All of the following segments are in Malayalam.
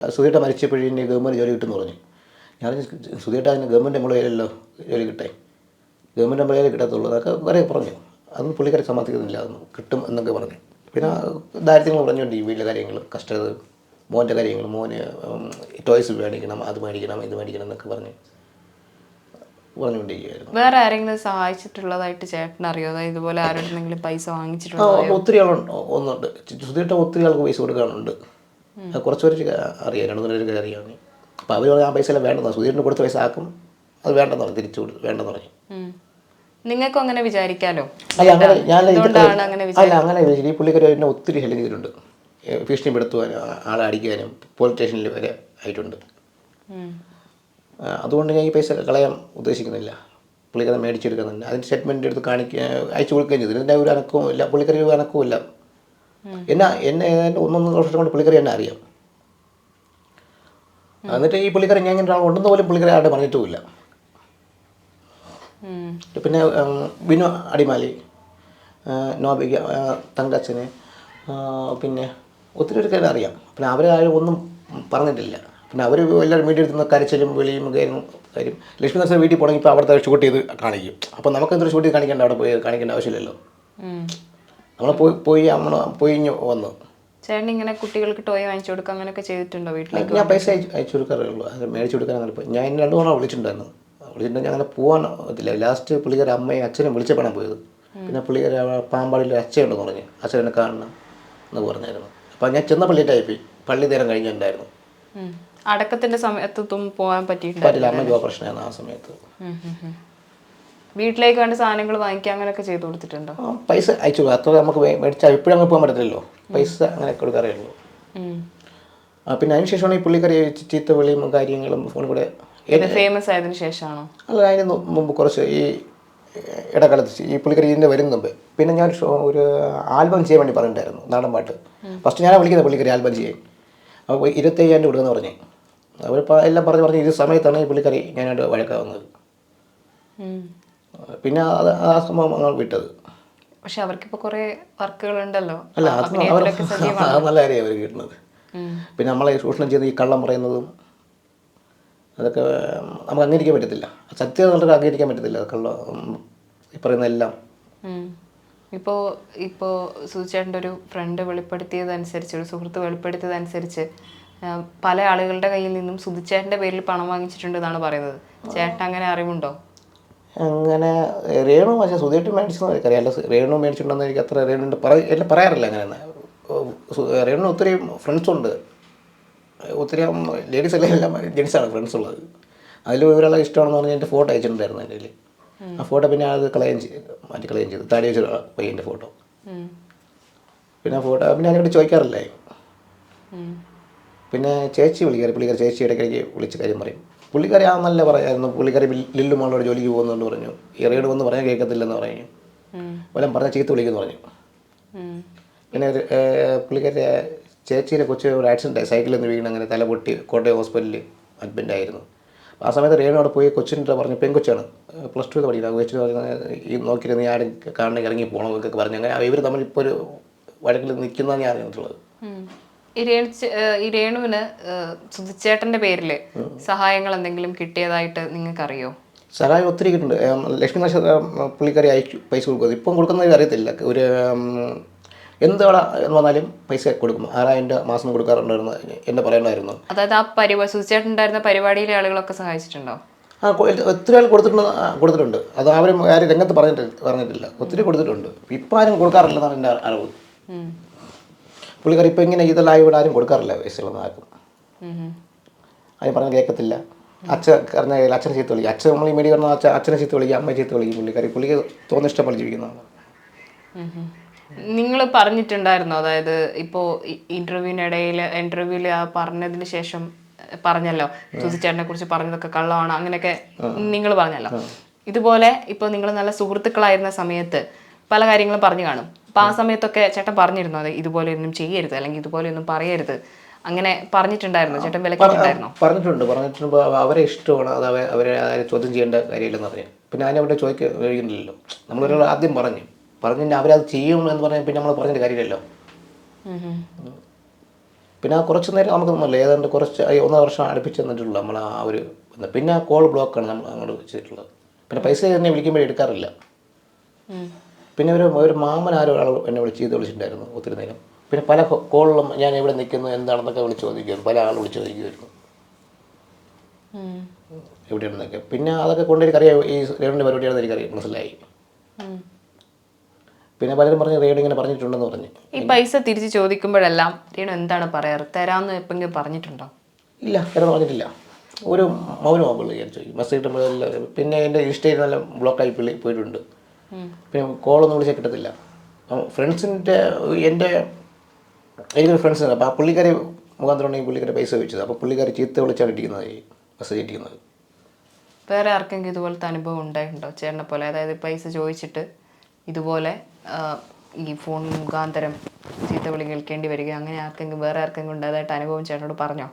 സുധീട്ട മരിച്ചപ്പോഴേ ഗവൺമെൻറ് ജോലി കിട്ടുമെന്ന് പറഞ്ഞു. ഞാൻ സുധീട്ട അതിന് ഗവൺമെൻറ് എംപ്ലോയിലല്ലോ ജോലി കിട്ടേ, ഗവൺമെൻറ് എംപ്ലോയിലേ കിട്ടത്തുള്ളൂ എന്നൊക്കെ കുറേ പറഞ്ഞു. അതൊന്നും പുള്ളിക്കാരെ സമ്മതിക്കുന്നില്ല, അതൊന്നും കിട്ടും എന്നൊക്കെ പറഞ്ഞു. പിന്നെ ദാരിദ്ര്യങ്ങൾ പറഞ്ഞുകൊണ്ട് ഈ വീട്ടിലെ കാര്യങ്ങൾ, കഷ്ടത, മോൻ്റെ കാര്യങ്ങൾ, മോന് ടോയ്സ് മേടിക്കണം, അത് മേടിക്കണം, ഇത് മേടിക്കണം എന്നൊക്കെ പറഞ്ഞുകൊണ്ടിരിക്കുകയായിരുന്നു. വേറെ ആരെങ്കിലും സഹായിച്ചിട്ടുള്ളതായിട്ട് ചേട്ടൻ അറിയോ? അതായത് ഇതുപോലെ ആരോടെങ്കിലും പൈസ വാങ്ങിച്ചിട്ടുണ്ടോ? ഒത്തിരി ഒന്നുണ്ട്. സുധീട്ട ഒത്തിരി ആൾക്ക് പൈസ കൊടുക്കാനുണ്ട്. കുറച്ച് പേർക്ക് അറിയാം, 2-3 പേർക്ക് അറിയാം. അപ്പോൾ അവർ പറഞ്ഞാൽ ആ പൈസ എല്ലാം വേണ്ടെന്ന്, സുധീറിന് കൊടുത്ത പൈസ ആക്കും, അത് വേണ്ടെന്ന് പറഞ്ഞു, തിരിച്ചു വേണ്ടെന്ന് പറഞ്ഞു. നിങ്ങൾക്കും അങ്ങനെ വിചാരിക്കാലോ? അല്ല അങ്ങനെ ഈ പുള്ളിക്കാർ എന്നെ ഒത്തിരി ഹെൽപ്പ് ചെയ്തിട്ടുണ്ട്. ഭീഷണിപ്പെടുത്തുവാനും ആളെ അടിക്കാനും പോലീസ് സ്റ്റേഷനിൽ വരെ ആയിട്ടുണ്ട്. അതുകൊണ്ട് ഞാൻ ഈ പൈസ കളയാൻ ഉദ്ദേശിക്കുന്നില്ല. പുള്ളിക്കാരെ മേടിച്ചെടുക്കുന്നുണ്ട്, അതിൻ്റെ സ്റ്റേറ്റ്മെൻറ്റ് എടുത്ത് അയച്ചു കൊടുക്കുകയും ചെയ്തു. ഇതിൻ്റെ ഒരു അനക്കവും ഇല്ല, പുള്ളിക്കാരി ഒരു അനക്കവും ഇല്ല. എന്നെ 1-1.5 വർഷം കൊണ്ട് പുള്ളിക്കാരി എന്നെ അറിയാം. എന്നിട്ട് ഈ പുള്ളിക്കാരൻ ഞാൻ ഇങ്ങനെ ഉണ്ടെന്ന് പോലും പുള്ളിക്കാരെ ആരുടെ പറഞ്ഞിട്ടുമില്ല. പിന്നെ ബിനു അടിമാലി, നോബിക, തങ്കച്ചന്, പിന്നെ ഒത്തിരി പേർക്ക് അറിയാം. പിന്നെ അവരാരും ഒന്നും പറഞ്ഞിട്ടില്ല. പിന്നെ അവർ എല്ലാവരും വീഡിയോ എടുത്തുന്ന കരച്ചിലും വിളിയും കാര്യം. ലക്ഷ്മി നരസിംഹ വീട്ടിൽ പോകണമെങ്കിൽ ഇപ്പോൾ അവിടുത്തെ ഷൂട്ട് ചെയ്ത് കാണിക്കും. അപ്പോൾ നമുക്ക് എന്തൊരു ഷൂട്ട് ചെയ്ത് കാണിക്കേണ്ട, അവിടെ പോയി കാണിക്കേണ്ട ആവശ്യമില്ലല്ലോ. നമ്മൾ പോയി വന്നു. ചേട്ടൻ ഇങ്ങനെ കുട്ടികൾക്ക് ടോയ് വാങ്ങിച്ചു കൊടുക്കുക അങ്ങനെയൊക്കെ ചെയ്തിട്ടുണ്ടോ വീട്ടിലേക്ക്? ഞാൻ പൈസ അയച്ചു കൊടുക്കാറുള്ളൂ, അത് മേടിച്ചു കൊടുക്കാൻ അങ്ങനെ പോയി. ഞാൻ 2 തവണ വിളിച്ചിട്ടുണ്ടായിരുന്നു. വിളിച്ചിട്ടുണ്ടെങ്കിൽ അങ്ങനെ പോകാൻ പറ്റില്ല. ലാസ്റ്റ് പുള്ളിക്കാരെ അമ്മയും അച്ഛനും വിളിച്ചപ്പോഴാണ് പോയത്. പിന്നെ പുള്ളിക്കാരെ പാമ്പാടിയിൽ അച്ഛനുണ്ടെന്ന് പറഞ്ഞു, അച്ഛനെ കാണണം എന്ന് പറഞ്ഞായിരുന്നു. അപ്പോൾ ഞാൻ ചെന്ന പള്ളിയിട്ടായിപ്പോയി, പള്ളി നേരം കഴിഞ്ഞിട്ടുണ്ടായിരുന്നു. അടക്കത്തിൻ്റെ സമയത്തും പോകാൻ പറ്റില്ല, അമ്മയ്ക്ക് ഓപ്പറേഷനായിരുന്നു ആ സമയത്ത്. വീട്ടിലേക്ക് വേണ്ട സാധനങ്ങൾ വാങ്ങിക്കാൻ അങ്ങനെയൊക്കെ ചെയ്ത് കൊടുത്തിട്ടുണ്ടോ? പൈസ അയച്ചു കൊടുക്കും, അത്ര നമുക്ക് മേടിച്ചാൽ എപ്പോഴും അങ്ങനെ പോകാൻ പറ്റത്തില്ലല്ലോ, പൈസ അങ്ങനെ കൊടുക്കാറേ ഉള്ളൂ. പിന്നെ അതിന് ശേഷമാണ് ഈ പുള്ളിക്കാരി ചീത്ത വിളിയും കാര്യങ്ങളും ഫോൺ കൂടെ ഫേമസ് ആയതിനു ശേഷമാണോ? അല്ല, അതിന് മുമ്പ് കുറച്ച് ഈ ഇടക്കാലത്ത് ഈ പുള്ളിക്കാരി ഇതിൻ്റെ വരുന്ന മുമ്പ്. പിന്നെ ഞാൻ ഒരു ആൽബം ചെയ്യാൻ വേണ്ടി പറഞ്ഞിട്ടുണ്ടായിരുന്നു, നാടൻ പാട്ട്. ഫസ്റ്റ് ഞാനാണ് വിളിക്കുന്നത് പുള്ളിക്കാരി ആൽബം ചെയ്യാൻ. അപ്പോൾ 25,000 കൊടുക്കുമെന്ന് പറഞ്ഞേ. അവരിപ്പോൾ എല്ലാം പറഞ്ഞ് ഇത് സമയത്താണ് ഈ പുള്ളിക്കാരി ഞാനായിട്ട് വഴക്കാവുന്നത്. പിന്നെ ആ സംഭവം അങ്ങനെ വിട്ടത്. പക്ഷെ അവർക്കിപ്പോൾ കുറേ വർക്കുകളുണ്ടല്ലോ. അല്ല, അത് നല്ല കാര്യമാണ് അവർ കിട്ടുന്നത്. പിന്നെ നമ്മളെ ചൂഷണം ചെയ്ത് ഈ കള്ളം പറയുന്നതും അതൊക്കെ നമുക്ക് അംഗീകരിക്കാൻ പറ്റത്തില്ല. സത്യത വളരെ അംഗീകരിക്കാൻ പറ്റത്തില്ല, കള്ളം ഈ പറയുന്ന എല്ലാം. ഇപ്പോൾ സുചേട്ടൻ്റെ ഒരു ഫ്രണ്ട് വെളിപ്പെടുത്തിയതനുസരിച്ച്, ഒരു സുഹൃത്ത് വെളിപ്പെടുത്തിയതനുസരിച്ച് പല ആളുകളുടെ കയ്യിൽ നിന്നും സുധിച്ചേട്ടൻ്റെ പേരിൽ പണം വാങ്ങിച്ചിട്ടുണ്ടെന്നാണ് പറയുന്നത്. ചേട്ടൻ അങ്ങനെ അറിവുണ്ടോ? അങ്ങനെ രേണു പക്ഷേ സുധീട്ട് മേടിച്ചെന്ന് എനിക്കറിയാം. അല്ല, രേണു മേടിച്ചിട്ടുണ്ടെന്ന് എനിക്ക് അത്ര രേണുണ്ട് എല്ലാം പറയാറില്ല. അങ്ങനെ രേണു ഒത്തിരി ഫ്രണ്ട്സുണ്ട്, ഒത്തിരി ലേഡീസ് എല്ലാം ജെൻസാണ് ഫ്രണ്ട്സ് ഉള്ളത്. അതിൽ ഒരാളെ ഇഷ്ടമാണെന്ന് പറഞ്ഞാൽ എൻ്റെ ഫോട്ടോ അയച്ചിട്ടുണ്ടായിരുന്നു എൻ്റെ കയ്യിൽ. ആ ഫോട്ടോ പിന്നെ അത് മാറ്റിക്കളയുകയും ചെയ്തു, താടി വെച്ച പയ്യൻ്റെ ഫോട്ടോ. പിന്നെ ആ ഫോട്ടോ പിന്നെ അതിനെപ്പറ്റി ചോദിക്കാറില്ലേ. പിന്നെ ചേച്ചി പുള്ളിക്കാരി ചേച്ചി ഇടയ്ക്കിടയ്ക്ക് വിളിച്ച കാര്യം പറയും. പുള്ളിക്കാരി ആ നല്ല പറയായിരുന്നു. പുള്ളിക്കാരി ലില്ലു മോളോട് ജോലിക്ക് പോകുന്നുണ്ട് പറഞ്ഞു. ഇറയോട് വന്ന് പറഞ്ഞാൽ കേൾക്കത്തില്ലെന്ന് പറഞ്ഞു, വല്ലതും പറഞ്ഞാൽ ചീത്ത വിളിക്കുമെന്ന് പറഞ്ഞു. പിന്നെ പുള്ളിക്കാരി ചേച്ചിയുടെ കൊച്ചു ഒരു ആക്സിഡൻ്റ് ആയി, സൈക്കിളിൽ നിന്ന് വീണ് അങ്ങനെ തല പൊട്ടി കോട്ടയം ഹോസ്പിറ്റലിൽ അഡ്മിറ്റ് ആയിരുന്നു. ആ സമയത്ത് രേണു അവിടെ പോയി കൊച്ചിൻ്റെ പറഞ്ഞു, പെൺകൊച്ചാണ്, +2 പഠിക്കുന്നത്, കൊച്ചിന് പറഞ്ഞാൽ ഈ നോക്കിയിരുന്ന് ഞാൻ കാണണമെങ്കിൽ ഇറങ്ങി പോകണം എന്നൊക്കെ പറഞ്ഞു. അങ്ങനെ ഇവർ തമ്മിൽ ഇപ്പോൾ ഒരു വഴക്കിൽ നിൽക്കുന്നതാണ് ഞാൻ അറിഞ്ഞിട്ടുള്ളത്. ഈ രേണുവിന് സുധിച്ചേട്ടൻ്റെ പേരിൽ സഹായങ്ങൾ എന്തെങ്കിലും കിട്ടിയതായിട്ട് നിങ്ങൾക്കറിയോ? സഹായം ഒത്തിരി കിട്ടുന്നുണ്ട്. ലക്ഷ്മി നക്ഷത്ര പുള്ളിക്കാരി പൈസ കൊടുക്കുന്നത് ഇപ്പം കൊടുക്കുന്നത് അറിയത്തില്ല. ഒരു എന്താണ് എന്ന് പറഞ്ഞാലും പൈസ കൊടുക്കും. 6,000 മാസം കൊടുക്കാറുണ്ടായിരുന്നു എന്നെ പറയണമായിരുന്നു. അതായത് ആ സുധിച്ചേട്ടനുണ്ടായിരുന്ന പരിപാടിയിലെ ആളുകളൊക്കെ സഹായിച്ചിട്ടുണ്ടോ? ഒത്തിരി ആൾ കൊടുത്തിട്ടുണ്ട്. അത് ആരും രംഗത്ത് പറഞ്ഞിട്ടില്ല. ഒത്തിരി കൊടുത്തിട്ടുണ്ട്. ഇപ്പം ആരും കൊടുക്കാറില്ലെന്നാണ് എൻ്റെ അറിവ്. പുള്ളിക്കാരി ഇപ്പം ഇങ്ങനെ ഇതെല്ലാം ഇവിടെ ആരും കൊടുക്കാറില്ല, പൈസകളൊന്നും ആർക്കും. അതിന് പറഞ്ഞാൽ കേൾക്കത്തില്ല. പറഞ്ഞാൽ അച്ഛനെ ചീത്ത വിളിക്കും. അച്ഛൻ നമ്മൾ ഈ മീഡിയ പറഞ്ഞാൽ അച്ഛനെ ചീത്ത വിളിക്കും, അമ്മയെ ചീത്ത വിളിക്കും. പുള്ളിക്ക് തോന്നുന്ന ഇഷ്ടം പോലെ ജീവിക്കുന്നതാണ്. നിങ്ങൾ പറഞ്ഞിട്ടുണ്ടായിരുന്നോ? അതായത് ഇപ്പോൾ ഇൻ്റർവ്യൂവിൽ പറഞ്ഞതിന് ശേഷം പറഞ്ഞല്ലോ, സുധിച്ചേട്ടനെ കുറിച്ച് പറഞ്ഞതൊക്കെ കള്ളമാണ് അങ്ങനെയൊക്കെ നിങ്ങൾ പറഞ്ഞല്ലോ. ഇതുപോലെ ഇപ്പോൾ നിങ്ങൾ നല്ല സുഹൃത്തുക്കളായിരുന്ന സമയത്ത് പല കാര്യങ്ങളും പറഞ്ഞു കാണും. അപ്പോൾ ആ സമയത്തൊക്കെ ചേട്ടൻ പറഞ്ഞിരുന്നു അത് ഇതുപോലെ ഒന്നും ചെയ്യരുത്, അല്ലെങ്കിൽ ഇതുപോലെ ഒന്നും പറയരുത്, അങ്ങനെ പറഞ്ഞിട്ടുണ്ടായിരുന്നു? ചേട്ടൻ വിലക്കിയിട്ടുണ്ടായിരുന്നോ? പറഞ്ഞിട്ടുണ്ട്. അവരെ ഇഷ്ടമാണ്, അത് അവരെ ചോദ്യം ചെയ്യേണ്ട കാര്യമില്ലെന്ന് പറഞ്ഞു. പിന്നെ അതിനവിടെ ചോദിക്കുന്നില്ലല്ലോ. നമ്മളൊരാൾ ആദ്യം പറഞ്ഞ് അവരത് ചെയ്യും എന്ന് പറഞ്ഞാൽ പിന്നെ നമ്മൾ പറഞ്ഞിട്ട് കാര്യമില്ലല്ലോ. പിന്നെ ആ കുറച്ച് നേരം നമുക്ക് ഒന്നുമില്ല, ഏതാണ്ട് കുറച്ച് 1.5 വർഷം അടുപ്പിച്ച് തന്നിട്ടുള്ളൂ നമ്മൾ ആ ഒരു ബന്ധം. പിന്നെ ആ കോൾ ബ്ലോക്കാണ് നമ്മൾ അങ്ങോട്ട് ചെയ്തിട്ടുള്ളത്. പിന്നെ പൈസ എന്നെ വിളിക്കുമ്പോൾ എടുക്കാറില്ല. പിന്നെ ഒരു മാമൻ ആരോ ഒരാൾ എന്നെ വിളിച്ചിട്ടുണ്ടായിരുന്നു ഒത്തിരി നേരം. പിന്നെ പല കോളിലും ഞാൻ എവിടെ നിൽക്കുന്നു എന്താണെന്നൊക്കെ വിളിച്ച് ചോദിക്കുമായിരുന്നു, പല ആൾ വിളിച്ച് ചോദിക്കുമായിരുന്നു എവിടെയാണെന്നൊക്കെ. പിന്നെ അതൊക്കെ കൊണ്ട് എനിക്കറിയാം ഈ രേണുവിൻ്റെ പരിപാടിയാണെന്ന് എനിക്കറിയാം, മനസ്സിലായി. പിന്നെ പലരും പറഞ്ഞു രേണു ഇങ്ങനെ പറഞ്ഞിട്ടുണ്ടെന്ന് പറഞ്ഞു. ഈ പൈസ തിരിച്ച് ചോദിക്കുമ്പോഴെല്ലാം രേണു എന്താണ് പറയാറ്? തരാമെന്ന് എപ്പോഴെങ്കിലും പറഞ്ഞിട്ടുണ്ടോ? ഇല്ല, തരാമെന്ന് പറഞ്ഞിട്ടില്ല. ഒരു മൗനമാണ് പുള്ളി ഞാൻ ചോദിക്കും. മെസ്സേജ് ഇട്ടുമ്പോൾ പിന്നെ എൻ്റെ ഇൻസ്റ്റയിൽ നല്ല ബ്ലോക്കായി പോയിട്ടുണ്ട്. പിന്നെ കോളൊന്നും വിളിച്ചാൽ കിട്ടത്തില്ല. ഫ്രണ്ട്സിൻ്റെ എനിക്കൊരു ഫ്രണ്ട്സ് ഉണ്ട്. അപ്പോൾ ആ പുള്ളിക്കാരി മുഖാന്തരം ഉണ്ടെങ്കിൽ പുള്ളിക്കാരി പൈസ ചോദിച്ചത്. അപ്പോൾ പുള്ളിക്കാരി ചീത്ത വിളിച്ചാണ് ഇട്ടിരിക്കുന്നത്, ഈ മെസ്സേജ് ഇട്ടിരിക്കുന്നത്. വേറെ ആർക്കെങ്കിലും ഇതുപോലത്തെ അനുഭവം ഉണ്ടായിട്ടുണ്ടോ ചേട്ടനെ പോലെ? അതായത് പൈസ ചോദിച്ചിട്ട് ഇതുപോലെ ഈ ഫോൺ മുഖാന്തരം ചീത്ത വിളി കേൾക്കേണ്ടി വരിക, അങ്ങനെ ആർക്കെങ്കിലും വേറെ ആർക്കെങ്കിലും ഉണ്ടായതായിട്ട് അനുഭവം ചേട്ടനോട് പറഞ്ഞോ?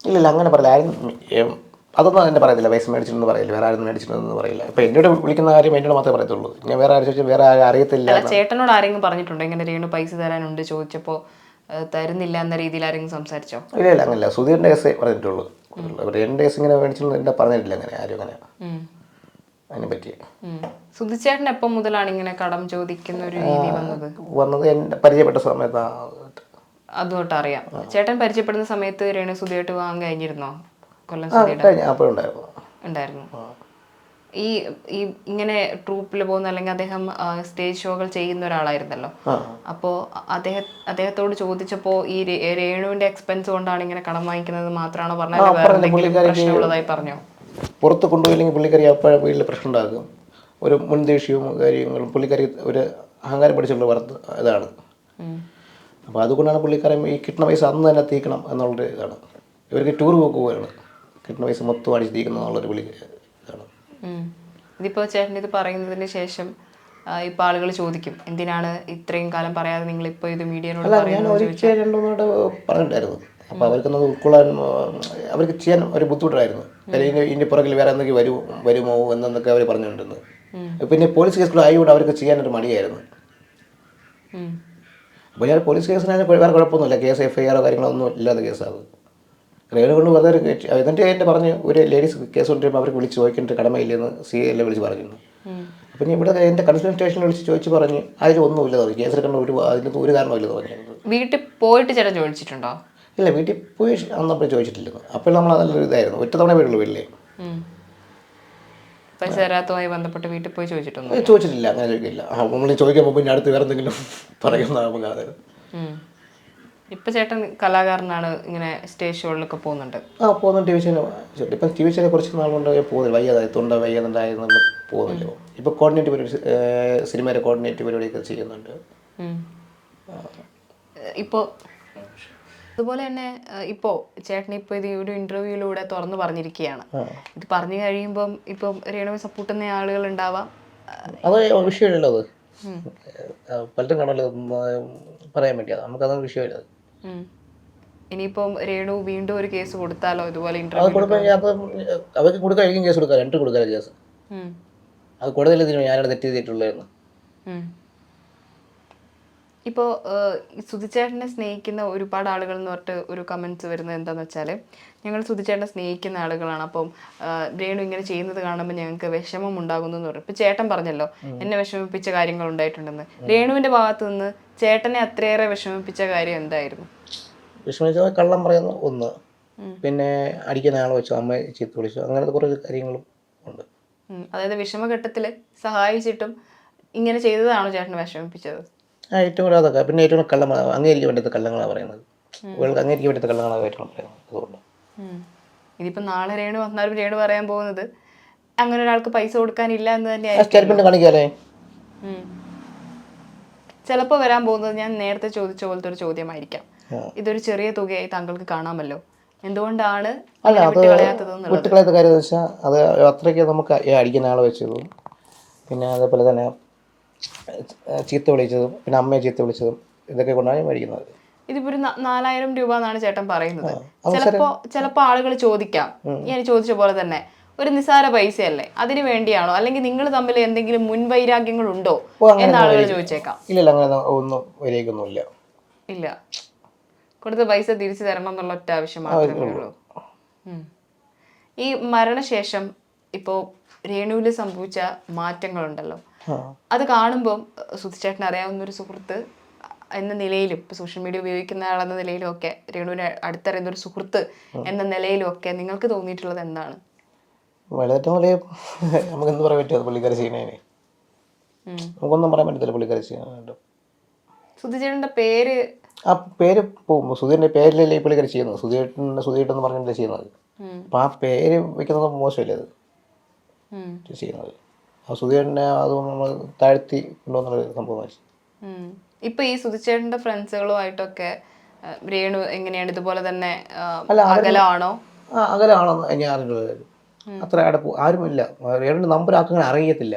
ഇല്ല, അങ്ങനെ പറയില്ല. ആരും അതൊന്നും എന്നെ പറയത്തില്ല. പൈസ മേടിച്ചിട്ടൊന്നും പറയില്ല, വേറെ ആരും മേടിച്ചിട്ടൊന്നും പറയില്ല. ഇപ്പോൾ എന്നോട് വിളിക്കുന്ന കാര്യം എന്നോട് മാത്രമേ പറയത്തുള്ളൂ. ഞാൻ വേറെ ആരും ചോദിച്ചാൽ വേറെ ആരും അറിയത്തില്ല. ചേട്ടനോട് ആരെങ്കിലും പറഞ്ഞിട്ടുണ്ടോ ഇങ്ങനെ രേണു പൈസ തരാനുണ്ട്, ചോദിച്ചപ്പോൾ തരുന്നില്ല എന്ന രീതിയിൽ ആരെങ്കിലും സംസാരിച്ചോ? ഇല്ല, അങ്ങനെയല്ല. സുധീറിൻ്റെ കേസ് പറഞ്ഞിട്ടുള്ളൂ. എൻ്റെ കേസ് ഇങ്ങനെ മേടിച്ചൊന്നും എന്നെ പറഞ്ഞിട്ടില്ല അങ്ങനെ ആരും, അങ്ങനെ അതിനെ പറ്റി. സുധിച്ചേട്ടൻ എപ്പം മുതലാണ് ഇങ്ങനെ കടം ചോദിക്കുന്ന ഒരു രീതി വന്നത്? എൻ്റെ പരിചയപ്പെട്ട സമയത്താണ്. അതുകൊണ്ട് അറിയാം. ചേട്ടൻ പരിചയപ്പെടുന്ന സമയത്ത് രേണു സുധിയായിട്ട് വാങ്ങാൻ കഴിഞ്ഞിരുന്നോ? കൊല്ലം ഉണ്ടായിരുന്നു. ഈ ഇങ്ങനെ ട്രൂപ്പിൽ പോകുന്ന അല്ലെങ്കിൽ അദ്ദേഹം സ്റ്റേജ് ഷോകൾ ചെയ്യുന്ന ഒരാളായിരുന്നല്ലോ. അപ്പോൾ അദ്ദേഹത്തോട് ചോദിച്ചപ്പോൾ ഈ രേണുവിന്റെ എക്സ്പെൻസ് കൊണ്ടാണ് ഇങ്ങനെ കടം വാങ്ങിക്കുന്നത് മാത്രമാണോ പറഞ്ഞത്? പ്രശ്നമുള്ളതായി പറഞ്ഞോ? പുറത്ത് കൊണ്ടുപോയില്ലെങ്കിൽ പുള്ളിക്കാരി അപ്പോഴും വീട്ടിൽ പ്രശ്നം ഉണ്ടാകും. ഒരു മുൻദേഷ്യവും കാര്യങ്ങളും പുള്ളിക്കാരി ഒരു അഹങ്കാരം പഠിച്ചുള്ള ഇതാണ്. അപ്പോൾ അതുകൊണ്ടാണ് പുള്ളിക്കാരൻ ഈ കിട്ടുന്ന പൈസ അന്ന് തന്നെ തീക്കണം എന്നുള്ളൊരു ഇതാണ്. ഇവർക്ക് ടൂർ പോകുകയാണ്, കിട്ടുന്ന പൈസ മൊത്തം അടിച്ച് തീക്കണം എന്നുള്ളൊരു പുള്ളി ഇതാണ്. ഇതിപ്പോൾ ചേട്ടൻ ഇത് പറയുന്നതിന് ശേഷം ഇപ്പോൾ ആളുകൾ ചോദിക്കും, എന്തിനാണ് ഇത്രയും കാലം പറയാതെ നിങ്ങളിപ്പോൾ ഇത് മീഡിയനോട് പറയുന്നത്? ഞാൻ ഒരിക്കൽ രണ്ടുമൂന്നോട് പറഞ്ഞിട്ടായിരുന്നു. അപ്പോൾ അവർക്കൊന്നത് ഉൾക്കൊള്ളാൻ, അവർക്ക് ചെയ്യാൻ ഒരു ബുദ്ധിമുട്ടായിരുന്നു. അല്ലെങ്കിൽ ഇതിൻ്റെ പുറകിൽ വേറെ എന്തെങ്കിലും വരുമോ എന്നൊക്കെ അവർ പറഞ്ഞുകൊണ്ടിരുന്നത്. പിന്നെ പോലീസ് കേസുകൾ ആയതുകൊണ്ട് അവർക്ക് ചെയ്യാനൊരു മടിയായിരുന്നു. അപ്പോൾ ഞാൻ പോലീസ് കേസിനായാലും വേറെ കുഴപ്പമൊന്നുമില്ല, കേസ് FIR കാര്യങ്ങളൊന്നും ഇല്ലാത്ത കേസാണ്. രേണു കൊണ്ട് വെറുതെ എന്നിട്ട് എന്നെ പറഞ്ഞ് ഒരു ലേഡീസ് കേസ് കൊണ്ടുവരുമ്പോൾ അവർക്ക് വിളിച്ച് ചോദിക്കേണ്ട കടമയില്ലെന്ന് CA വിളിച്ച് പറഞ്ഞിരുന്നു. അപ്പം ഞാൻ ഇവിടെ എൻ്റെ കൺസൾട്ടൻ സ്റ്റേഷനിൽ വിളിച്ച് ചോദിച്ച് പറഞ്ഞ് അതിലൊന്നുമില്ല പറഞ്ഞു, കേസെടുക്കേണ്ട അതിനകത്ത് ഒരു കാരണമില്ലെന്ന് പറഞ്ഞിരുന്നത്. വീട്ടിൽ പോയിട്ട് ചേട്ടൻ ചോദിച്ചിട്ടുണ്ടോ? ഇല്ല, വീട്ടിൽ പോയി അന്നപ്പോൾ ചോദിച്ചിട്ടില്ലെന്ന്. അപ്പോൾ നമ്മൾ നല്ലൊരു ഇതായിരുന്നു. ഒറ്റ തവണ വീടുള്ളൂ വീട്ടിലേ. പൈസ തരാത്തതുമായി ബന്ധപ്പെട്ട് വീട്ടിൽ പോയി ചോദിച്ചിട്ടില്ല. അങ്ങനെ ചോദിക്കില്ല. നമ്മൾ ചോദിക്കാൻ പോകുമ്പോൾ അടുത്ത് വേറെ എന്തെങ്കിലും പറയുന്ന നമുക്ക് അതായത്. ഇപ്പം ചേട്ടൻ കലാകാരനാണ്, ഇങ്ങനെ സ്റ്റേജ് ഷോകളിലൊക്കെ പോകുന്നുണ്ട്. പോകുന്നുണ്ട്. TV ചാനൽ ഇപ്പം TV ചാനൽ കുറച്ച് നാളുകൊണ്ട് പോകുന്നില്ല. വയ്യാതായി, തൊണ്ട വയ്യാതുണ്ടായിരുന്നു, പോകുന്നില്ല. ഇപ്പോൾ കോർഡിനേറ്റ് പരിപാടി, സിനിമയുടെ കോർഡിനേറ്റ് പരിപാടിയൊക്കെ ചെയ്യുന്നുണ്ട്. ഇപ്പോൾ അതുപോലെ തന്നെ ഇപ്പോൾ ചേട്ടൻ ഇപ്പോൾ ഇത് ഒരു ഇന്റർവ്യൂയിലൂടെ തുറന്നു പറഞ്ഞിരിക്കുകയാണ്. ഇത് പറഞ്ഞു കഴിയുമ്പം ഇപ്പം രേണുവിനെ സപ്പോർട്ട് ചെയ്യുന്ന ആളുകൾ ഉണ്ടാവാം. അത് വിഷയമില്ലല്ലോ, അത് പലരും കാണല്ലോ പറയാൻ വേണ്ടി. നമുക്കതൊന്നും വിഷയമില്ല. ഇനിയിപ്പം രേണു വീണ്ടും ഒരു കേസ് കൊടുത്താലോ ഇതുപോലെ അവർക്ക് കൊടുക്കാതിരിക്കും, കേസ് കൊടുക്കാം, 2 കൊടുക്കാൻ കേസ്. അത് കൂടുതൽ ഞാനവിടെ തെറ്റ് ചെയ്തിട്ടുള്ളായിരുന്നു. ഇപ്പോൾ സുധിച്ചേട്ടനെ സ്നേഹിക്കുന്ന ഒരുപാട് ആളുകൾ എന്ന് പറഞ്ഞിട്ട് ഒരു കമൻറ്റ്സ് വരുന്നത് എന്താണെന്ന് വെച്ചാൽ, ഞങ്ങൾ സുധിച്ചേട്ടനെ സ്നേഹിക്കുന്ന ആളുകളാണ്, അപ്പം രേണു ഇങ്ങനെ ചെയ്യുന്നത് കാണുമ്പോൾ ഞങ്ങൾക്ക് വിഷമം ഉണ്ടാകുന്നു എന്ന് പറയും. ഇപ്പം ചേട്ടൻ പറഞ്ഞല്ലോ എന്നെ വിഷമിപ്പിച്ച കാര്യങ്ങൾ ഉണ്ടായിട്ടുണ്ടെന്ന്. രേണുവിൻ്റെ ഭാഗത്തു നിന്ന് ചേട്ടനെ അത്രയേറെ വിഷമിപ്പിച്ച കാര്യം എന്തായിരുന്നു? വിഷമിച്ചത് കള്ളം പറയുന്ന ഒന്ന്, പിന്നെ അടിക്കുന്ന ആളെ വെച്ചു, അമ്മയെ ചീത്ത വിളിച്ചു, അങ്ങനത്തെ കുറേ കാര്യങ്ങളും ഉണ്ട്. അതായത് വിഷമഘട്ടത്തിൽ സഹായിച്ചിട്ടും ഇങ്ങനെ ചെയ്തതാണോ ചേട്ടനെ വിഷമിപ്പിച്ചത്? ഏറ്റവും കൂടുതൽ അതൊക്കെ. പിന്നെ ഏറ്റവും കള്ളം അങ്ങേരിക്ക് വേണ്ടത് കള്ളങ്ങളാണ് പറയുന്നത്. അങ്ങേരിക്ക് വേണ്ടത് കള്ളങ്ങളാണ് ഏറ്റവും പറയുന്നത്. അതുകൊണ്ട് ഇതിപ്പോൾ നാളെ രേണു വന്നാലും രേണു പറയാൻ പോകുന്നത് അങ്ങനെ ഒരാൾക്ക് പൈസ കൊടുക്കാനില്ല എന്ന് തന്നെയായിരിക്കും. സ്റ്റേറ്റ്മെന്റ് കാണിക്കാല്ലേ. ചിലപ്പോൾ വരാൻ പോകുന്നത് ഞാൻ നേരത്തെ ചോദിച്ച പോലത്തെ ഒരു ചോദ്യമായിരിക്കാം. ഇതൊരു ചെറിയ തുകയായി താങ്കൾക്ക് കാണാമല്ലോ, എന്തുകൊണ്ടാണ് വിട്ടുകളയാത്ത കാര്യം എന്ന് വെച്ചാൽ അത് അത്രയ്ക്ക് നമുക്ക് അടിക്കുന്ന ആളെ വെച്ചതും, പിന്നെ അതേപോലെ തന്നെ ചീത്ത വിളിച്ചതും, പിന്നെ അമ്മയെ ചീത്ത വിളിച്ചതും, ഇതൊക്കെ കൊണ്ടാണ് മേടിക്കുന്നത്. ഇതിപ്പോ ഒരു 4000 രൂപ എന്നാണ് ചേട്ടൻ പറയുന്നത്. ചിലപ്പോ ആളുകൾ ചോദിക്കാം, ഞാൻ ചോദിച്ച പോലെ തന്നെ ഒരു നിസ്സാര പൈസയല്ലേ, അതിന് വേണ്ടിയാണോ, അല്ലെങ്കിൽ നിങ്ങൾ തമ്മിൽ എന്തെങ്കിലും മുൻവൈരാഗ്യങ്ങൾ ഉണ്ടോ എന്ന് ആളുകൾ ചോദിച്ചേക്കാം. ഇല്ല, അങ്ങനെ ഒന്നും വൈരാഗ്യമൊന്നുമില്ല. ഇല്ല, കൊടുത്ത പൈസ തിരിച്ചു തരണം എന്നുള്ള ഒറ്റ ആവശ്യം മാത്രമേ ഉള്ളൂ. ഈ മരണശേഷം ഇപ്പോൾ രേണുവിൽ സംഭവിച്ച മാറ്റങ്ങളുണ്ടല്ലോ, അത് കാണുമ്പോൾ സുധിച്ചേട്ടന് അറിയാവുന്ന ഒരു സുഹൃത്ത് എന്ന നിലയിലും ഇപ്പൊ സോഷ്യൽ മീഡിയ ഉപയോഗിക്കുന്ന ആളെന്ന നിലയിലും ഒക്കെ രേണുവിനെ അടുത്തറിയുന്ന ഒരു സുഹൃത്ത് എന്ന നിലയിലും ഒക്കെ നിങ്ങൾക്ക് തോന്നിയിട്ടുള്ളത് എന്താണ്? വളരെ നമുക്ക് എന്ത് പറയാൻ പറ്റുമോ പുള്ളിക്കാരി ചെയ്യുന്നതിന്? നമുക്കൊന്നും പറയാൻ പറ്റത്തില്ല പുള്ളിക്കാരി ചെയ്യാനായിട്ട്. സുധിച്ചേട്ടന്റെ പേര് ആ പേര് പോകുമ്പോൾ സുധീറിന്റെ പേരിലല്ലേ ഈ പുള്ളിക്കാരി ചെയ്യുന്നത്? സുധീട്ടെന്ന് പറഞ്ഞല്ലേ ചെയ്യുന്നത്. അപ്പം ആ പേര് വെക്കുന്നത് മോശമല്ലേ അത് ചെയ്യുന്നത്? ആ സുധീറിനെ അത് നമ്മൾ താഴ്ത്തി കൊണ്ടുവന്നുള്ള സംഭവമാണ്. ഇപ്പൊ ഈ സുധിച്ചേട്ടന്റെ ഫ്രണ്ട്സുകളുമായിട്ടൊക്കെ രേണു എങ്ങനെയാണ് ഇതുപോലെ തന്നെ അകലാണോ? അകലാണോ ഞാൻ അറിഞ്ഞത്. അത്ര ആരുമില്ല. രേണുവിന്റെ നമ്പർ ആർക്കും അറിയത്തില്ല,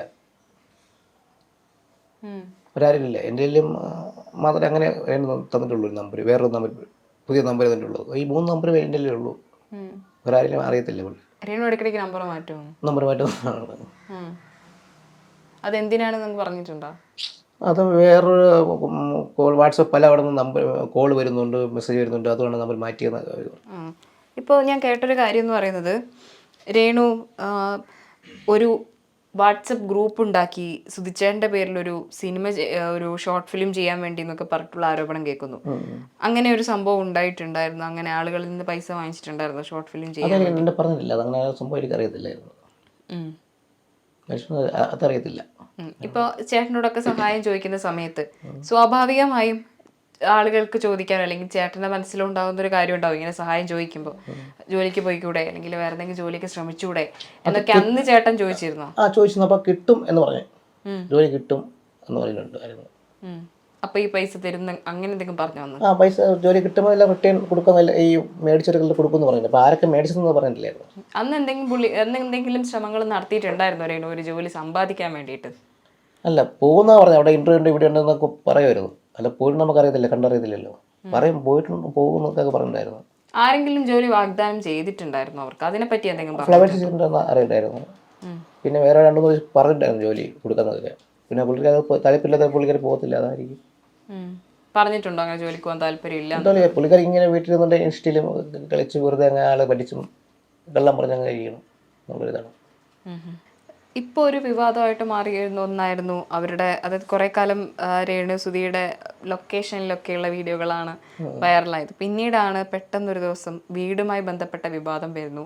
ഒരാരുമില്ല. എൻ്റെ മാത്രമേ അങ്ങനെ തന്നിട്ടുള്ളൂ ഒരു നമ്പർ, വേറൊരു നമ്പർ, പുതിയ നമ്പർ തന്നിട്ടുള്ളൂ. ഈ 3 നമ്പർ എൻ്റെ ഉള്ളൂ, ഒരാരും അറിയത്തില്ല. രേണു ഇടയ്ക്കിടയ്ക്ക് നമ്പർ മാറ്റുമോ? നമ്പർ മാറ്റുന്നതാണ്. അതെന്തിനാണെന്ന് പറഞ്ഞിട്ടുണ്ടോ? അത് വേറൊരു വാട്സപ്പ് പല അവിടെ നിന്ന് നമ്പർ കോൾ വരുന്നുണ്ട്, മെസ്സേജ് വരുന്നുണ്ട്, അതുകൊണ്ട് നമ്പർ മാറ്റിയെന്ന്. ഇപ്പോൾ ഞാൻ കേട്ടൊരു കാര്യം എന്ന് പറയുന്നത്, രേണു ഒരു വാട്സപ്പ് ഗ്രൂപ്പ് ഉണ്ടാക്കി സുധിച്ചേട്ടൻ്റെ പേരിലൊരു ഒരു ഷോർട്ട് ഫിലിം ചെയ്യാൻ വേണ്ടി എന്നൊക്കെ പറഞ്ഞിട്ടുള്ള ആരോപണം കേൾക്കുന്നു. അങ്ങനെ ഒരു സംഭവം ഉണ്ടായിട്ടുണ്ടായിരുന്നു? അങ്ങനെ ആളുകളിൽ നിന്ന് പൈസ വാങ്ങിച്ചിട്ടുണ്ടായിരുന്നു ഷോർട്ട് ഫിലിം ചെയ്യാൻ? പറഞ്ഞിട്ടില്ല, അതങ്ങനെ സംഭവം എനിക്ക് അറിയത്തില്ലായിരുന്നു, അതറിയത്തില്ല. ഇപ്പൊ ചേട്ടനോടൊക്കെ സഹായം ചോദിക്കുന്ന സമയത്ത് സ്വാഭാവികമായും ആളുകൾക്ക് ചോദിക്കാൻ, അല്ലെങ്കിൽ ചേട്ടന്റെ മനസ്സിലുണ്ടാകുന്ന ഒരു കാര്യം ഉണ്ടാവും, ഇങ്ങനെ സഹായം ചോദിക്കുമ്പോൾ ജോലിക്ക് പോയിക്കൂടെ, അല്ലെങ്കിൽ വേറെ എന്തെങ്കിലും ജോലിക്ക് ശ്രമിച്ചൂടെ എന്നൊക്കെ അന്ന് ചേട്ടൻ ചോദിച്ചിരുന്നോ? ചോദിച്ചിരുന്നു. അപ്പൊ കിട്ടും എന്ന് പറഞ്ഞു, ജോലി കിട്ടും എന്ന് പറഞ്ഞിട്ടുണ്ടായിരുന്നു. അപ്പൊ ഈ പൈസ തരുന്ന അങ്ങനെ എന്തെങ്കിലും പറഞ്ഞു വന്നു? പൈസ ജോലി കിട്ടുമ്പോൾ എല്ലാം റിട്ടേൺ കൊടുക്കുന്ന ഈ മേടിച്ചവർക്ക് കൊടുക്കുമെന്ന് പറഞ്ഞില്ല. അപ്പൊ ആരൊക്കെ മേടിച്ചെന്ന് പറഞ്ഞിട്ടില്ലായിരുന്നു. അന്ന് എന്തെങ്കിലും ശ്രമങ്ങൾ നടത്തിയിട്ടുണ്ടായിരുന്നോ രേണു ഒരു ജോലി സമ്പാദിക്കാൻ വേണ്ടിയിട്ട്? അല്ല, പോകുന്ന പറഞ്ഞു, അവിടെ ഇന്റർവ്യൂ ഉണ്ട്, ഇവിടെ ഉണ്ടെന്നൊക്കെ പറയുമായിരുന്നു. അല്ല, പോയിട്ട് നമുക്കറിയത്തില്ല, കണ്ടറിയത്തില്ലല്ലോ. പോയിട്ടുണ്ട്, പോകുന്നൊക്കെ പറഞ്ഞിട്ടുണ്ടായിരുന്നു. ആരെങ്കിലും ജോലി വാഗ്ദാനം ചെയ്തിട്ടുണ്ടായിരുന്നു അവർക്ക്? അതിനെപ്പറ്റി എന്തെങ്കിലും ഫ്ലവേഴ്സ് അറിയില്ലായിരുന്നു. പിന്നെ വേറെ 2-3 പറഞ്ഞിട്ടായിരുന്നു ജോലി കൊടുക്കുന്നതൊക്കെ. പിന്നെ പുള്ളിക്കാരി താല്പര്യമില്ലാത്ത പുള്ളിക്കാരി പോകത്തില്ല, അതായിരിക്കും. പറഞ്ഞിട്ടുണ്ടോ അങ്ങനെ ജോലിക്ക് പോകാൻ താല്പര്യമില്ല? പുള്ളിക്കാരി ഇങ്ങനെ വീട്ടിൽ നിന്നുകൊണ്ട് ഇൻസ്റ്റയിലും കളിച്ച് വെറുതെ അങ്ങനെ ആളെ പഠിച്ചും വെള്ളം പറഞ്ഞങ്ങ് കഴിയണം എന്നുള്ളൊരിതാണ്. ഇപ്പോൾ ഒരു വിവാദമായിട്ട് മാറിയിരുന്ന ഒന്നായിരുന്നു അവരുടെ, അതായത് കുറേ കാലം രേണു സുധിയുടെ ലൊക്കേഷനിലൊക്കെയുള്ള വീഡിയോകളാണ് വൈറലായത്. പിന്നീടാണ് പെട്ടെന്നൊരു ദിവസം വീടുമായി ബന്ധപ്പെട്ട വിവാദം വരുന്നു.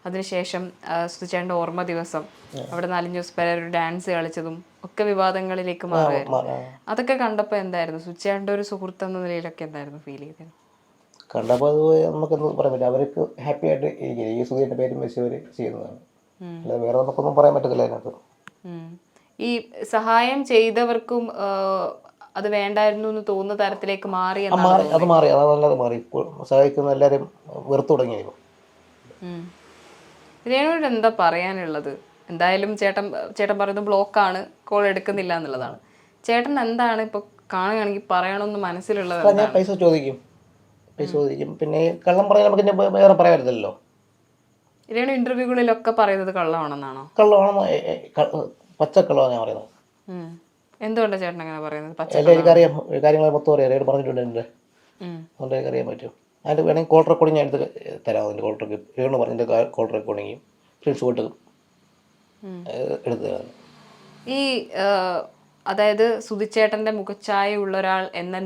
അതിനുശേഷം സുധിച്ചേട്ടൻ്റെ ഓർമ്മ ദിവസം അവിടെ 4 ദിവസം വരെ ഒരു ഡാൻസ് കളിച്ചതും ഒക്കെ വിവാദങ്ങളിലേക്ക് മാറുമായിരുന്നു. അതൊക്കെ കണ്ടപ്പോൾ എന്തായിരുന്നു, സുധിച്ചേട്ടൻ്റെ ഒരു സുഹൃത്ത് എന്ന നിലയിലൊക്കെ എന്തായിരുന്നു ഫീൽ ചെയ്തത്? കണ്ടപ്പോൾ അത് നമുക്കൊന്നും പറയാൻ പറ്റില്ല. അവർക്ക് ഹാപ്പി ആയിട്ട് ഇരിക്കുക, ഈ സുധിയുടെ പേരും വെച്ച് അവർ ചെയ്യുന്നതാണ്. വേറെ നമുക്കൊന്നും പറയാൻ പറ്റത്തില്ല അതിനകത്ത്. ഈ സഹായം ചെയ്തവർക്കും അത് വേണ്ടായിരുന്നു എന്ന് തോന്നുന്ന തരത്തിലേക്ക് മാറി. അത് മാറി, അതല്ലാതെ മാറി. സഹായിക്കുന്ന എല്ലാവരും വെറുത്തു തുടങ്ങിയായിരുന്നു. രേണുവിനോട് എന്താ പറയാനുള്ളത്? എന്തായാലും ചേട്ടൻ പറയുന്നത് ബ്ലോക്കാണ്, കോൾ എടുക്കുന്നില്ല എന്നുള്ളതാണ്. ചേട്ടൻ എന്താണ് ഇപ്പൊ കാണുകയാണെങ്കിൽ പറയണമെന്ന് മനസ്സിലുള്ളത്? ഞാൻ പൈസ ചോദിക്കും. പിന്നെ കള്ളം പറയാൻ നമുക്ക് വേറെ പറയാൻ പറ്റില്ലല്ലോ. രേണു ഇന്റർവ്യൂകളിലൊക്കെ പറയുന്നത് കള്ളമാണെന്നാണോ? കള്ളമാണെന്ന്, പച്ചക്കള്ളമാണ് ഞാൻ പറയുന്നത്. എന്തുകൊണ്ടാണ് ചേട്ടൻ അങ്ങനെ പറയുന്നത്? എനിക്കറിയാം, കാര്യങ്ങൾ മൊത്തം അറിയാം, രേണു പറഞ്ഞിട്ടുണ്ട് എൻ്റെ, അതുകൊണ്ട് എനിക്കറിയാൻ പറ്റും. അതിൻ്റെ വേണമെങ്കിൽ കോൾ റെക്കോർഡിങ് ഞാൻ എടുത്ത് തരാം. അതിൻ്റെ കോൾ റെക്കോർഡ് രേണു പറഞ്ഞതിൻ്റെ കോൾ റെക്കോർഡിങ്ങും സ്ക്രീൻഷോട്ട് എടുത്ത് തരാം. ഈ അതായത് സുധിച്ചേട്ടൻ്റെ മുഖച്ഛായ ഉള്ള ഒരാൾ എന്ന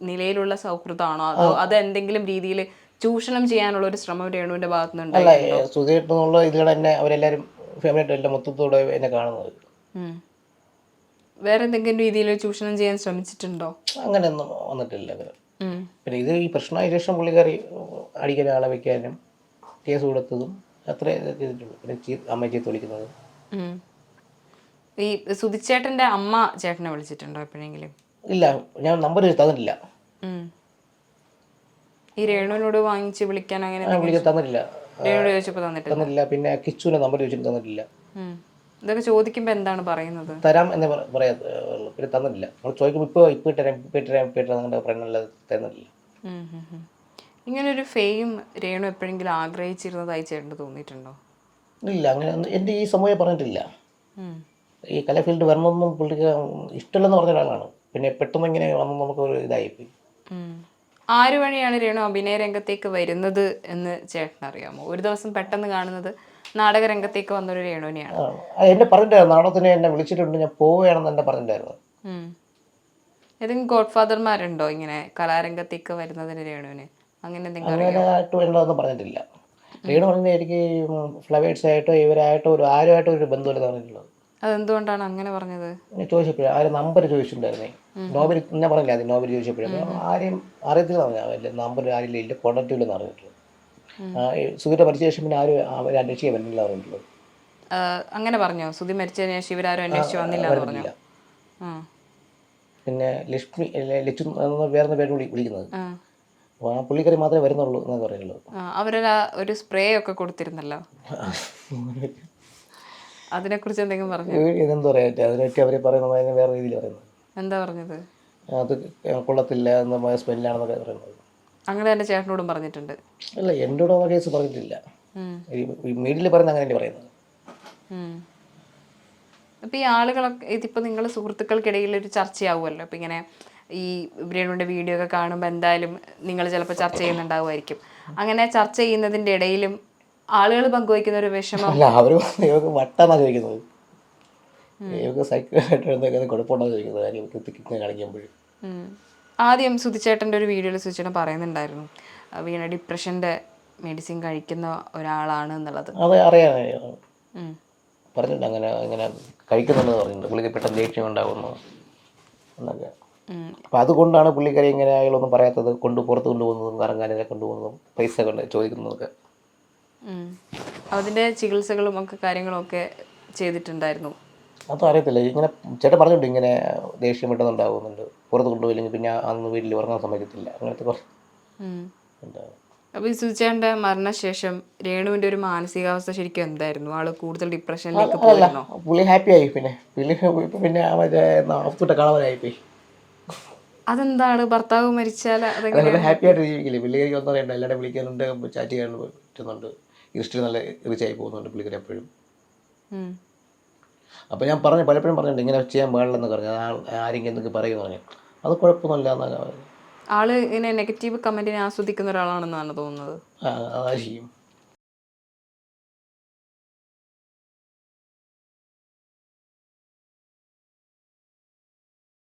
നിലയിലുള്ള സൗഹൃദമാണോ, അതോ അത് എന്തെങ്കിലും രീതിയിൽ ചൂഷണം ചെയ്യാനുള്ള ഒരു ശ്രമം രേണുവിന്റെ ഭാഗത്തു നിന്നുണ്ട്? അല്ല, സുധിയേട്ടനുള്ള ഇതിലൂടെ തന്നെ അവരെല്ലാവരും ഫാമിലിയായിട്ട് എല്ലാം മൊത്തത്തോടെ എന്നെ കാണുന്നത്. വേറെ എന്തെങ്കിലും രീതിയിൽ ചൂഷണം ചെയ്യാൻ ശ്രമിച്ചിട്ടുണ്ടോ? അങ്ങനെയൊന്നും വന്നിട്ടില്ല. പിന്നെ ഇത് ഈ പ്രശ്നമായ ശേഷം പുള്ളിക്കാരി അടിക്കാൻ ആളെ വയ്ക്കാനും കേസ് കൊടുത്തതും അത്ര ചെയ്തിട്ടുള്ളൂ. പിന്നെ അമ്മ ചീത്ത വിളിക്കുന്നത്. ഈ സുധിച്ചേട്ടന്റെ അമ്മ ചേട്ടനെ വിളിച്ചിട്ടുണ്ടോ എപ്പോഴെങ്കിലും? ഇല്ല, ഞാൻ നമ്പർ തന്നിട്ടില്ല. ഈ രേണുവിനോട് വാങ്ങിച്ച് വിളിക്കാൻ അങ്ങനെ തന്നിട്ടില്ല. രേണുവിനോട് ചോദിച്ചപ്പോൾ തന്നിട്ടില്ല. പിന്നെ കിച്ചുവിന്റെ നമ്പർ ചോദിച്ചിട്ട് തന്നിട്ടില്ല. ഇതൊക്കെ ചോദിക്കുമ്പോൾ എന്താണ് പറയുന്നത്? തരാം എന്നേ പറയാത്തുള്ളൂ, പിന്നെ തന്നിട്ടില്ല. നമ്മൾ ചോദിക്കുമ്പോൾ ഇപ്പോൾ പറയുന്നില്ല, തന്നിട്ടില്ല. ഇങ്ങനൊരു ഫെയിം രേണു എപ്പോഴെങ്കിലും ആഗ്രഹിച്ചിരുന്നതായി ചേട്ടന് തോന്നിയിട്ടുണ്ടോ? ഇല്ല, അങ്ങനെ എൻ്റെ ഈ സമയം പറഞ്ഞിട്ടില്ല. ഈ കല ഫീൽഡ് വരണമെന്നും പുള്ളിക്ക് ഇഷ്ടമില്ലെന്ന് പറഞ്ഞ ഒരാളാണ്. പിന്നെ പെട്ടെന്ന് ഇങ്ങനെ വന്ന് നമുക്ക് ഒരു ഇതായിപ്പോയി. ആര് വഴിയാണ് രേണു അഭിനയ രംഗത്തേക്ക് വരുന്നത് എന്ന് ചേട്ടൻ അറിയാമോ? ഒരു ദിവസം പെട്ടെന്ന് കാണുന്നത് നാടക രംഗത്തേക്ക് വന്നൊരു രേണുവിനെയാണ്. എന്നെ പറഞ്ഞിട്ടായിരുന്നു നാടകത്തിന് എന്നെ വിളിച്ചിട്ടുണ്ട്, ഞാൻ പോവുകയാണെന്ന് എന്നെ പറഞ്ഞിട്ടുണ്ടായിരുന്നു. ഏതെങ്കിലും ഗോഡ് ഫാദർമാരുണ്ടോ ഇങ്ങനെ കലാരംഗത്തേക്ക് വരുന്നതിന് രേണുവിന്? അങ്ങനെ എന്തെങ്കിലും അങ്ങനെ ആയിട്ട് വേണ്ടതൊന്നും പറഞ്ഞിട്ടില്ല. രേണു പറഞ്ഞ എനിക്ക് ഫ്ലവേഴ്സ് ആയിട്ടോ ഇവരായിട്ടോ ആരുമായിട്ടോ ഒരു ബന്ധമില്ലെന്ന് പറഞ്ഞിട്ടുള്ളത്. അതെന്തുകൊണ്ടാണ് അങ്ങനെ പറഞ്ഞത്? ചോദിച്ചപ്പോഴേ ആരും നമ്പർ ചോദിച്ചിട്ടുണ്ടായിരുന്നേ. നോബൽ എന്നെ പറഞ്ഞില്ല, അത് നോബൽ ചോദിച്ചപ്പോഴേ ആരെയും അറിയത്തില്ല പറഞ്ഞാൽ നമ്പർ ആരില്ല, ഇല്ല കോണ്ടാക്ട് ഇല്ലെന്ന് പറഞ്ഞിട്ടുള്ളത്. സുധീര മരിച്ച ശേഷം പിന്നെ ആരും അവർ അന്വേഷിക്കാൻ പറ്റില്ല പറഞ്ഞിട്ടുള്ളത്. അങ്ങനെ പറഞ്ഞോ? സുധി മരിച്ചതിന് ശേഷം ഇവരാരും അന്വേഷിച്ച് വന്നില്ല എന്ന് പറഞ്ഞു. പിന്നെ ലക്ഷ്മി ലച്ചു വേറെ പേര് വിളിക്കുന്നത്, ആ പുള്ളിക്കാരി മാത്രമേ വരുന്നുള്ളൂ എന്നാണ് പറയുന്നത്. ഒരു സ്പ്രേ ഒക്കെ കൊടുത്തിരുന്നല്ലോ, അതിനെക്കുറിച്ച് എന്തെങ്കിലും പറഞ്ഞു? ഇതെന്താ പറയാ, അതിനെപ്പറ്റി അവർ പറയുന്നത് വേറെ രീതിയിൽ പറയുന്നത്. എന്താ പറഞ്ഞത്? അത് കൊള്ളത്തില്ല എന്ന സ്മെല്ലാണെന്നൊക്കെ പറയുന്നത്. അങ്ങനെ തന്നെ ചേട്ടനോടും പറഞ്ഞിട്ടുണ്ട്? അല്ല, എൻ്റെ കൂടെ കേസ് പറഞ്ഞിട്ടില്ല, മീഡിയയിൽ പറയുന്നത് അങ്ങനെ പറയുന്നത്. അപ്പം ഈ ആളുകളൊക്കെ ഇതിപ്പോൾ നിങ്ങൾ സുഹൃത്തുക്കൾക്കിടയിൽ ഒരു ചർച്ചയാവുമല്ലോ, അപ്പം ഇങ്ങനെ ഈ രേണുവിൻ്റെ വീഡിയോ ഒക്കെ കാണുമ്പോൾ എന്തായാലും നിങ്ങൾ ചിലപ്പോൾ ചർച്ച ചെയ്യുന്നുണ്ടാവുമായിരിക്കും. അങ്ങനെ ചർച്ച ചെയ്യുന്നതിൻ്റെ ഇടയിലും ആളുകൾ പങ്കുവയ്ക്കുന്ന ഒരു വിഷമം? അല്ല, അവർ ഇവർക്ക് വട്ടാന്നാണ് ചോദിക്കുന്നത്, ഇവർക്ക് സൈക്കിളായിട്ട് എന്തെങ്കിലും കുഴപ്പമുണ്ടാകുന്ന ചോദിക്കുന്നത് കാര്യം കാണിക്കുമ്പോഴും. ആദ്യം സുധിച്ചേട്ടൻ്റെ ഒരു വീഡിയോയിൽ സുധിച്ചേട്ടൻ പറയുന്നുണ്ടായിരുന്നു വീണ ഡിപ്രഷൻ്റെ മെഡിസിൻ കഴിക്കുന്ന ഒരാളാണ് എന്നുള്ളത്. അത് അറിയാമോ? പറഞ്ഞിട്ടുണ്ട് അങ്ങനെ ഇങ്ങനെ കഴിക്കുന്നുണ്ടെന്ന് പറഞ്ഞിട്ടുണ്ട്. പുള്ളിക്ക് പെട്ടെന്ന് ദേഷ്യം ഉണ്ടാകുന്നു എന്നൊക്കെ. അപ്പം അതുകൊണ്ടാണ് പുള്ളിക്കാരി ഇങ്ങനെ അയാളൊന്നും പറയാത്തത്, പുറത്ത് കൊണ്ടുപോകുന്നതും കറങ്ങാനൊക്കെ കൊണ്ടുപോകുന്നതും പൈസ കൊണ്ട് ചോദിക്കുന്നതൊക്കെ. അതിൻ്റെ ചികിത്സകളും ഒക്കെ കാര്യങ്ങളും ഒക്കെ ചെയ്തിട്ടുണ്ടായിരുന്നു. അതും അറിയത്തില്ല. ഇങ്ങനെ ചേട്ടൻ പറഞ്ഞിട്ടുണ്ട് ഇങ്ങനെ ദേഷ്യം പെട്ടെന്നുണ്ടാകുന്നുണ്ട്, പുറത്ത് കൊണ്ടുപോയില്ലെങ്കിൽ പിന്നെ അന്ന് വീട്ടിൽ ഉറങ്ങാൻ സമ്മതിക്കത്തില്ല, അങ്ങനത്തെ കുറച്ച് ഉണ്ടാകും. അപ്പോൾ ഈ സുധിച്ചേട്ടൻ്റെ മരണശേഷം രേണുവിൻ്റെ ഒരു മാനസികാവസ്ഥ ശരിക്കും എന്തായിരുന്നു? ആള് കൂടുതൽ ഡിപ്രഷനിലേക്ക് പോയിരുന്നോ? പുള്ളി ഹാപ്പി ആയി, പിന്നെ മറ്റേ അവസ്ഥ കളവനായിപ്പോയി. അതെന്താണ്? ഭർത്താവ് മരിച്ചാൽ അതെങ്ങനെ ഹാപ്പി ആയിട്ട് ജീവിക്കില്ലേ? പുള്ളിക്കാരിക്ക് ഒന്നും അറിയണ്ട, എല്ലാവരും വിളിക്കാനുണ്ട്, ചാറ്റ് ചെയ്യാൻ പറ്റുന്നുണ്ട്, ഇൻസ്റ്റയിൽ നല്ല റീച്ചായി പോകുന്നുണ്ട് പുള്ളിക്കാരി എപ്പോഴും. അപ്പോൾ ഞാൻ പലപ്പോഴും പറഞ്ഞിട്ടുണ്ട് ഇങ്ങനെ ചെയ്യാൻ പാടില്ലെന്ന് പറഞ്ഞു, ആരെങ്കിലും എന്തൊക്കെ പറയുമെന്ന് പറഞ്ഞു. അത് കുഴപ്പമൊന്നുമില്ല എന്നാണ്. ആള് ഇങ്ങനെ നെഗറ്റീവ് കമന്റിനെ ആസ്വദിക്കുന്ന ഒരാളാണെന്നാണ് തോന്നുന്നത്. അതായിരിക്കും.